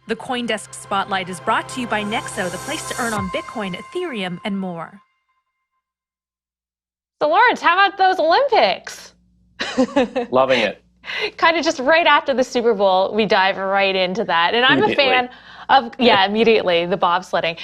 The CoinDesk Spotlight is brought to you by Nexo, the place to earn on Bitcoin, Ethereum, and more. So Lawrence, how about those Olympics? Loving it. Kind of just right after the Super Bowl, we dive right into that. And I'm a fan of, immediately, the bobsledding.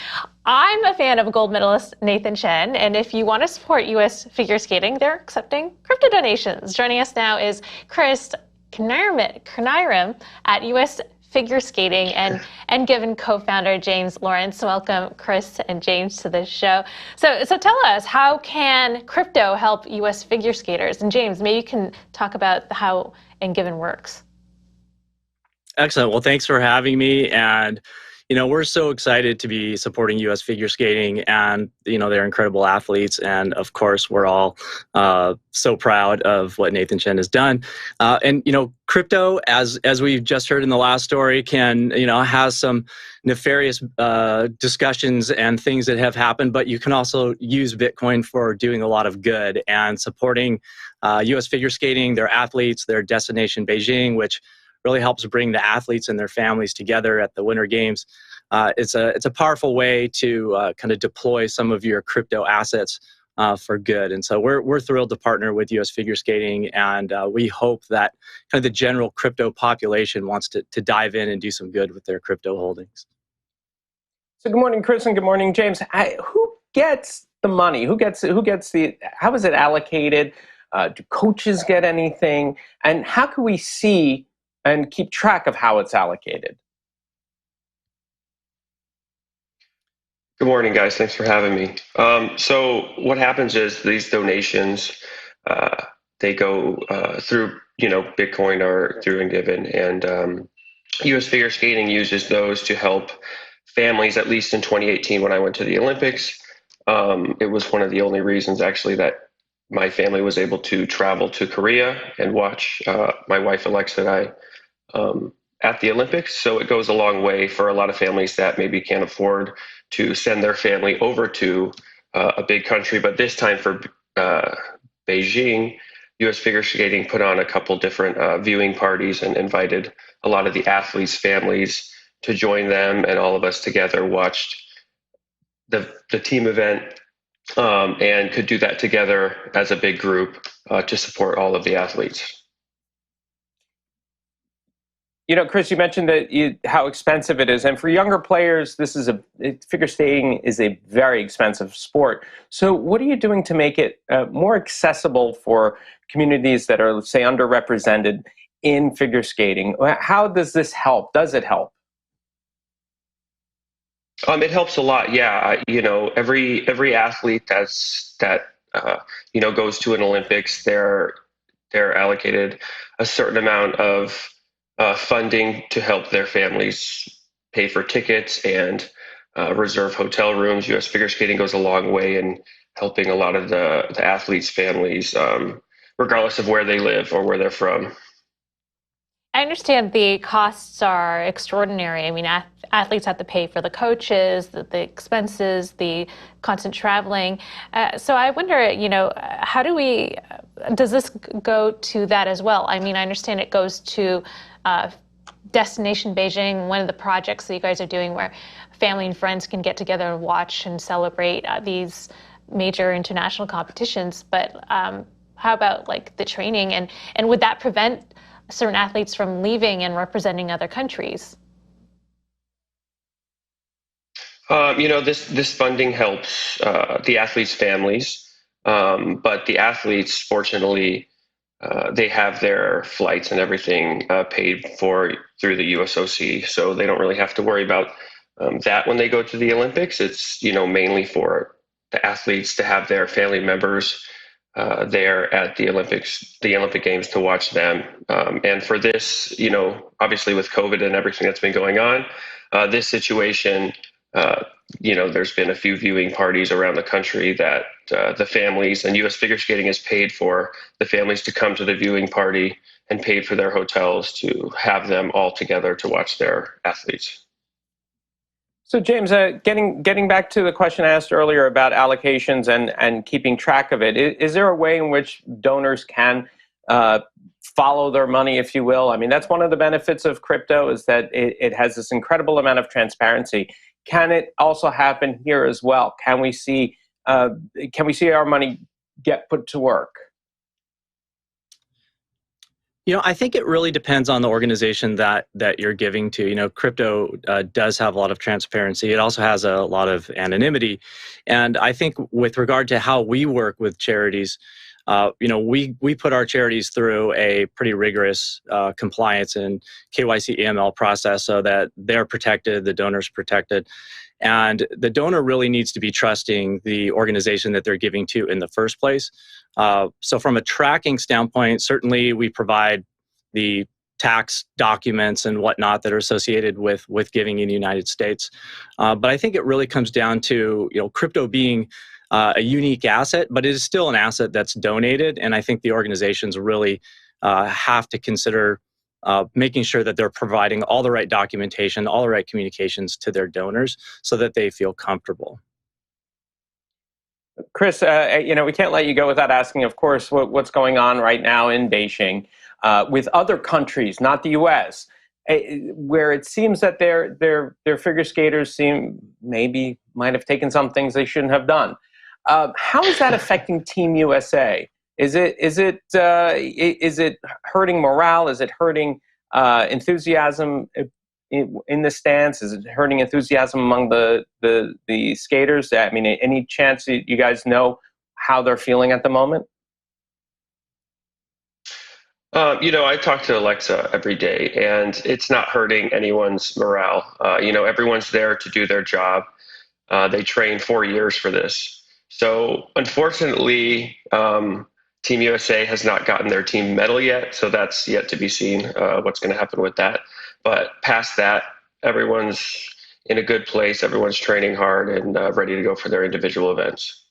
I'm a fan of gold medalist Nathan Chen, and if you want to support U.S. figure skating, they're accepting crypto donations. Joining us now is Chris Kniram at U.S. Figure Skating and Engiven co-founder James Lawrence. Welcome, Chris and James, to the show. So tell us, how can crypto help U.S. figure skaters? And James, maybe you can talk about how Engiven works. Excellent. Well, thanks for having me. And, we're so excited to be supporting U.S. figure skating, and, they're incredible athletes. And of course, we're all so proud of what Nathan Chen has done. And, crypto, as we've just heard in the last story, can, has some nefarious discussions and things that have happened, but you can also use Bitcoin for doing a lot of good and supporting U.S. figure skating, their athletes, their destination Beijing, which really helps bring the athletes and their families together at the Winter Games. It's a powerful way to kind of deploy some of your crypto assets for good. And so we're thrilled to partner with U.S. Figure Skating, and we hope that kind of the general crypto population wants to dive in and do some good with their crypto holdings. So good morning, Chris, and good morning, James. Who gets the money? How is it allocated? Do coaches get anything? And how can we see and keep track of how it's allocated? Good morning, guys. Thanks for having me. So what happens is these donations, they go through, Bitcoin or through Engiven, and U.S. Figure Skating uses those to help families. At least in 2018, when I went to the Olympics, it was one of the only reasons actually that my family was able to travel to Korea and watch my wife Alexa and I at the Olympics. So it goes a long way for a lot of families that maybe can't afford to send their family over to a big country. But this time for Beijing, U.S. Figure Skating put on a couple different viewing parties and invited a lot of the athletes' families to join them, and all of us together watched the team event and could do that together as a big group to support all of the athletes. Chris, you mentioned that how expensive it is, and for younger players, figure skating is a very expensive sport. So, what are you doing to make it more accessible for communities that are, let's say, underrepresented in figure skating? How does this help? Does it help? It helps a lot. Yeah, every athlete that goes to an Olympics, they're allocated a certain amount of funding to help their families pay for tickets and reserve hotel rooms. U.S. Figure Skating goes a long way in helping a lot of the athletes' families, regardless of where they live or where they're from. I understand the costs are extraordinary. I mean, athletes have to pay for the coaches, the expenses, the constant traveling. So I wonder, does this go to that as well? I mean, I understand it goes to Destination Beijing, one of the projects that you guys are doing where family and friends can get together and watch and celebrate these major international competitions. But how about like the training, and would that prevent certain athletes from leaving and representing other countries? This funding helps the athletes' families, but the athletes, fortunately, they have their flights and everything paid for through the USOC, so they don't really have to worry about that when they go to the Olympics. It's mainly for the athletes to have their family members there at the Olympic Games to watch them. And for this, obviously with COVID and everything that's been going on, this situation, there's been a few viewing parties around the country that the families, and U.S. Figure Skating has paid for the families to come to the viewing party and paid for their hotels to have them all together to watch their athletes. So James, getting back to the question I asked earlier about allocations and keeping track of it, is there a way in which donors can follow their money, if you will. I mean, that's one of the benefits of crypto, is that it has this incredible amount of transparency. Can it also happen here as well? Can we see our money get put to work? I think it really depends on the organization that you're giving to. Crypto does have a lot of transparency. It also has a lot of anonymity. And I think with regard to how we work with charities, we put our charities through a pretty rigorous compliance and KYC AML process so that they're protected, the donor's protected. And the donor really needs to be trusting the organization that they're giving to in the first place. So from a tracking standpoint, certainly we provide the tax documents and whatnot that are associated with giving in the United States. But I think it really comes down to crypto being a unique asset, but it is still an asset that's donated. And I think the organizations really have to consider making sure that they're providing all the right documentation, all the right communications to their donors so that they feel comfortable. Chris, we can't let you go without asking, of course, what's going on right now in Beijing with other countries, not the U.S., where it seems that their figure skaters might have taken some things they shouldn't have done. How is that affecting Team USA? Is it hurting morale? Is it hurting enthusiasm in the stands? Is it hurting enthusiasm among the skaters? I mean, any chance you guys know how they're feeling at the moment? I talk to Alexa every day, and it's not hurting anyone's morale. Everyone's there to do their job. They trained 4 years for this. So unfortunately, Team USA has not gotten their team medal yet, so that's yet to be seen what's going to happen with that. But past that, everyone's in a good place. Everyone's training hard and ready to go for their individual events.